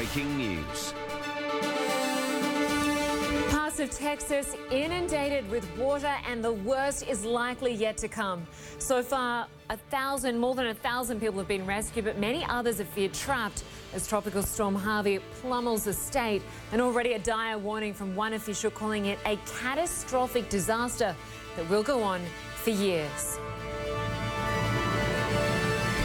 breaking news. Parts of Texas inundated with water, and the worst is likely yet to come. So far, more than 1,000 people have been rescued, but many others are feared trapped as Tropical Storm Harvey pummels the state. And already a dire warning from one official calling it a catastrophic disaster that will go on for years.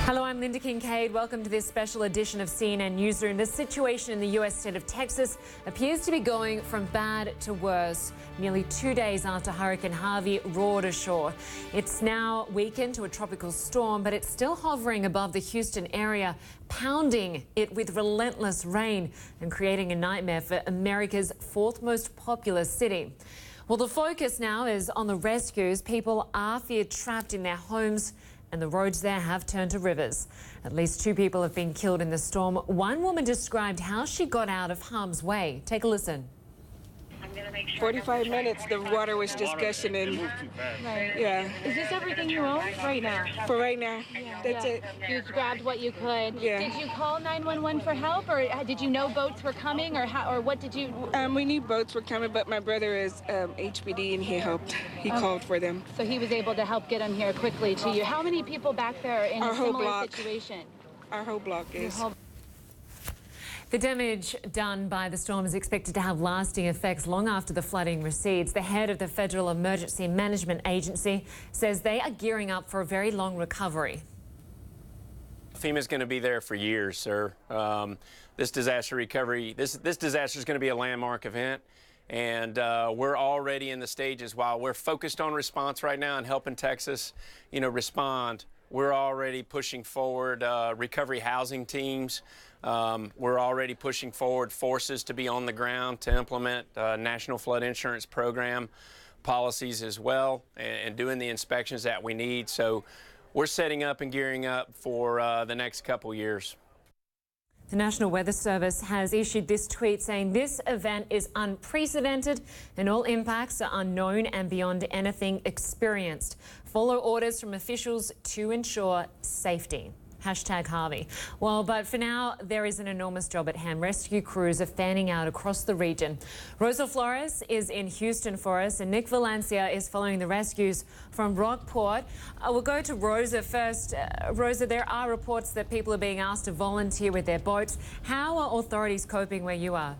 Hello, I'm Lynda Kinkade. Welcome to this special edition of CNN Newsroom. The situation in the U.S. state of Texas appears to be going from bad to worse, nearly 2 days after Hurricane Harvey roared ashore. It's now weakened to a tropical storm, but it's still hovering above the Houston area, pounding it with relentless rain and creating a nightmare for America's fourth most populous city. Well, the focus now is on the rescues. People are feared trapped in their homes, and the roads there have turned to rivers. At least 2 people have been killed in the storm. One woman described how she got out of harm's way. Take a listen. 45 minutes, the water was just gushing in. Right. Yeah. Is this everything you own right now? For right now, that's it. You grabbed what you could. Yeah. Did you call 911 for help, or did you know boats were coming, or what did you? We knew boats were coming, but my brother is HPD and he helped. He called for them. So he was able to help get them here quickly to you. How many people back there in Our a whole similar block. situation? Our whole block is. The damage done by the storm is expected to have lasting effects long after the flooding recedes. The head of the Federal Emergency Management Agency says they are gearing up for a very long recovery. FEMA's going to be there for years, sir. This disaster recovery, this disaster is going to be a landmark event, and we're already in the stages. While we're focused on response right now and helping Texas, respond, we're already pushing forward recovery housing teams. We're already pushing forward forces to be on the ground to implement National Flood Insurance Program policies as well, and doing the inspections that we need. So we're setting up and gearing up for the next couple years. The National Weather Service has issued this tweet saying this event is unprecedented and all impacts are unknown and beyond anything experienced. Follow orders from officials to ensure safety. #Harvey. Well, but for now, there is an enormous job at hand. Rescue crews are fanning out across the region. Rosa Flores is in Houston for us, and Nick Valencia is following the rescues from Rockport. We'll go to Rosa first. Rosa, there are reports that people are being asked to volunteer with their boats. How are authorities coping where you are?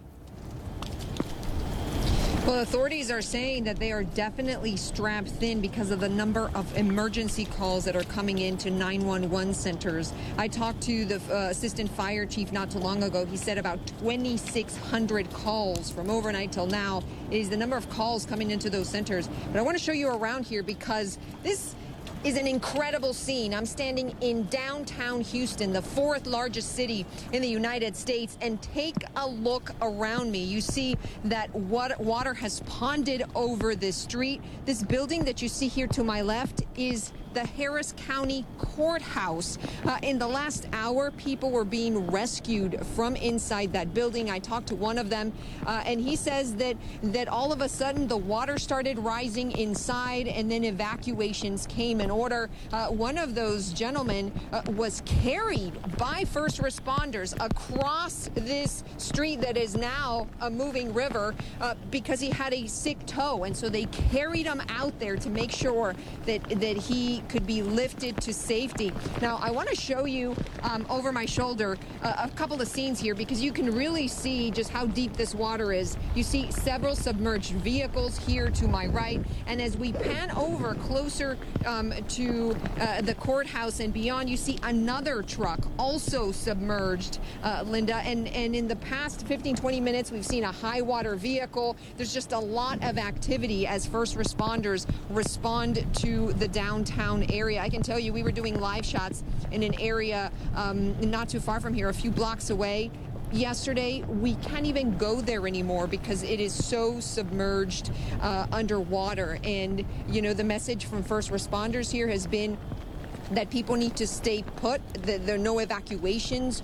Well, authorities are saying that they are definitely strapped thin because of the number of emergency calls that are coming into 911 centers. I talked to the assistant fire chief not too long ago. He said about 2,600 calls from overnight till now is the number of calls coming into those centers. But I want to show you around here because this is an incredible scene. I'm standing in downtown Houston, the 4th largest city in the United States, and take a look around me. You see that water has ponded over this street. This building that you see here to my left is the Harris County Courthouse. In the last hour, people were being rescued from inside that building. I talked to one of them, and he says that all of a sudden the water started rising inside, and then evacuations came in order. One of those gentlemen was carried by first responders across this street that is now a moving river because he had a sick toe, and so they carried him out there to make sure that he could be lifted to safety. Now, I want to show you over my shoulder a couple of scenes here because you can really see just how deep this water is. You see several submerged vehicles here to my right, and as we pan over closer to the courthouse and beyond, you see another truck also submerged, Lynda, and in the past 15-20 minutes we've seen a high water vehicle. There's just a lot of activity as first responders respond to the downtown area. I can tell you we were doing live shots in an area not too far from here, a few blocks away. Yesterday, we can't even go there anymore because it is so submerged underwater. And, the message from first responders here has been that people need to stay put. There no evacuations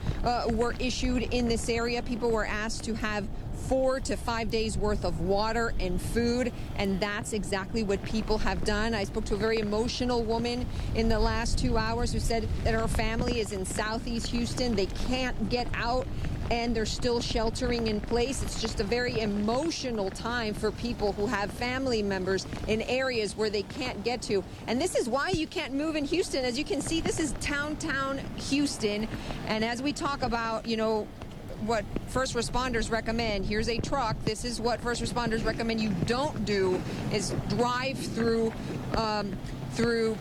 were issued in this area. People were asked to have 4 to 5 days worth of water and food, and that's exactly what people have done. I spoke to a very emotional woman in the last 2 hours who said that her family is in Southeast Houston. They can't get out and they're still sheltering in place. It's just a very emotional time for people who have family members in areas where they can't get to. And this is why you can't move in Houston. As you can see, this is downtown Houston. And as we talk about, you know, what first responders recommend, here's a truck. This is what first responders recommend you don't do, is drive through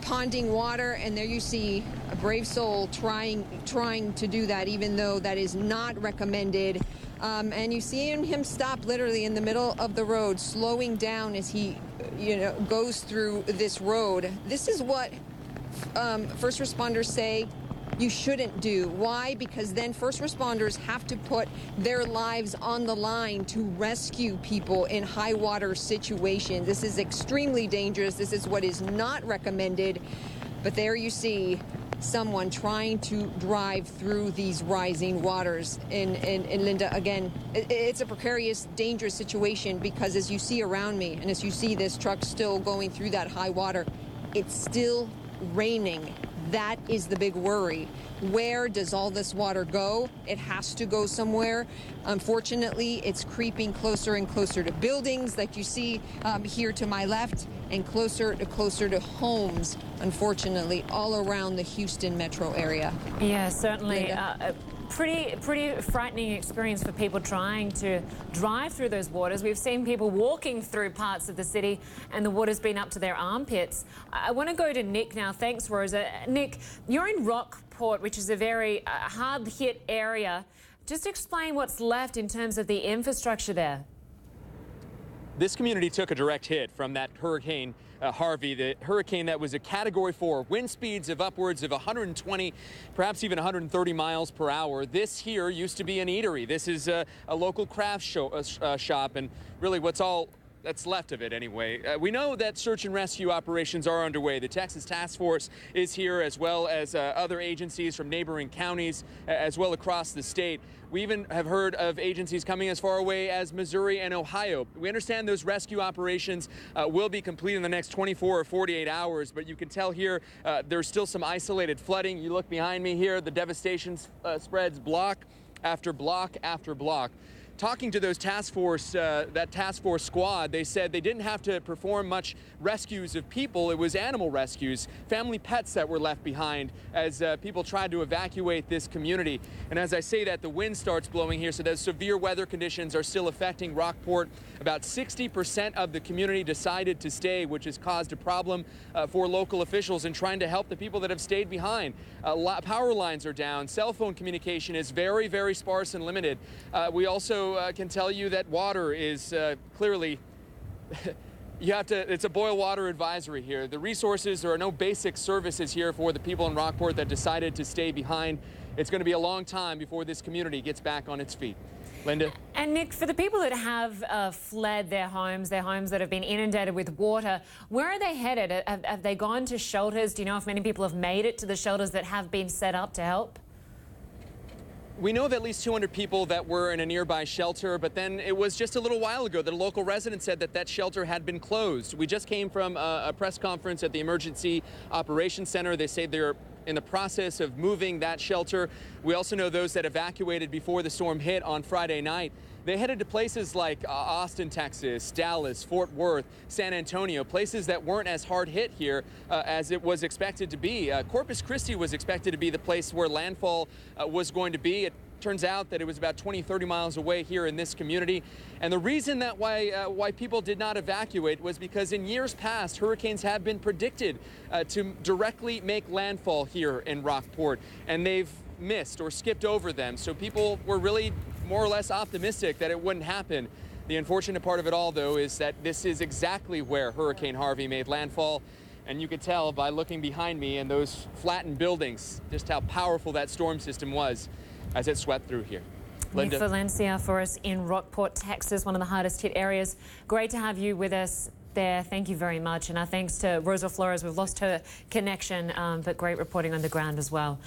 ponding water. And there you see a brave soul trying to do that, even though that is not recommended. And you see him stop literally in the middle of the road, slowing down as he, you know, goes through this road. This is what first responders say you shouldn't do. Why? Because then first responders have to put their lives on the line to rescue people in high water situations. This is extremely dangerous. This is what is not recommended. But there you see someone trying to drive through these rising waters. And Lynda, again, it's a precarious, dangerous situation, because as you see around me, and as you see this truck still going through that high water, it's still raining. That is the big worry. Where does all this water go? It has to go somewhere. Unfortunately, it's creeping closer and closer to buildings, like you see here to my left, and closer to homes, unfortunately, all around the Houston metro area. Yeah, certainly. Pretty frightening experience for people trying to drive through those waters. We've seen people walking through parts of the city and the water's been up to their armpits. I want to go to Nick now. Thanks, Rosa. Nick, you're in Rockport, which is a very hard-hit area. Just explain what's left in terms of the infrastructure there. This community took a direct hit from that Hurricane Harvey, the hurricane that was a Category 4, wind speeds of upwards of 120, perhaps even 130 miles per hour. This here used to be an eatery. This is a local craft shop, and really what's all that's left of it anyway. We know that search and rescue operations are underway. The Texas Task Force is here, as well as other agencies from neighboring counties, as well across the state. We even have heard of agencies coming as far away as Missouri and Ohio. We understand those rescue operations will be complete in the next 24 or 48 hours, but you can tell here there's still some isolated flooding. You look behind me here, the devastation spreads block after block after block. Talking to those task force squad, they said they didn't have to perform much rescues of people. It was animal rescues, family pets that were left behind as people tried to evacuate this community. And as I say that, the wind starts blowing here, so those severe weather conditions are still affecting Rockport. About 60% of the community decided to stay, which has caused a problem for local officials in trying to help the people that have stayed behind. Power lines are down. Cell phone communication is very, very sparse and limited. We also can tell you that water is clearly it's a boil water advisory here. The resources, there are no basic services here for the people in Rockport that decided to stay behind. It's going to be a long time before this community gets back on its feet. Lynda? And Nick, for the people that have fled their homes that have been inundated with water, where are they headed? Have they gone to shelters? Do you know if many people have made it to the shelters that have been set up to help? We know of at least 200 people that were in a nearby shelter, but then it was just a little while ago that a local resident said that that shelter had been closed. We just came from a press conference at the Emergency Operations Center. They say they're in the process of moving that shelter. We also know those that evacuated before the storm hit on Friday night. They headed to places like Austin, Texas, Dallas, Fort Worth, San Antonio, places that weren't as hard hit here as it was expected to be. Corpus Christi was expected to be the place where landfall was going to be. It turns out that it was about 20-30 miles away here in this community. And the reason that why people did not evacuate was because in years past, hurricanes have been predicted to directly make landfall here in Rockport, and they've missed or skipped over them. So people were really more or less optimistic that it wouldn't happen. The unfortunate part of it all, though, is that this is exactly where Hurricane Harvey made landfall. And you could tell by looking behind me and those flattened buildings just how powerful that storm system was as it swept through here. Lynda? Nick Valencia for us in Rockport, Texas, one of the hardest hit areas. Great to have you with us there. Thank you very much. And our thanks to Rosa Flores. We've lost her connection, but great reporting on the ground as well.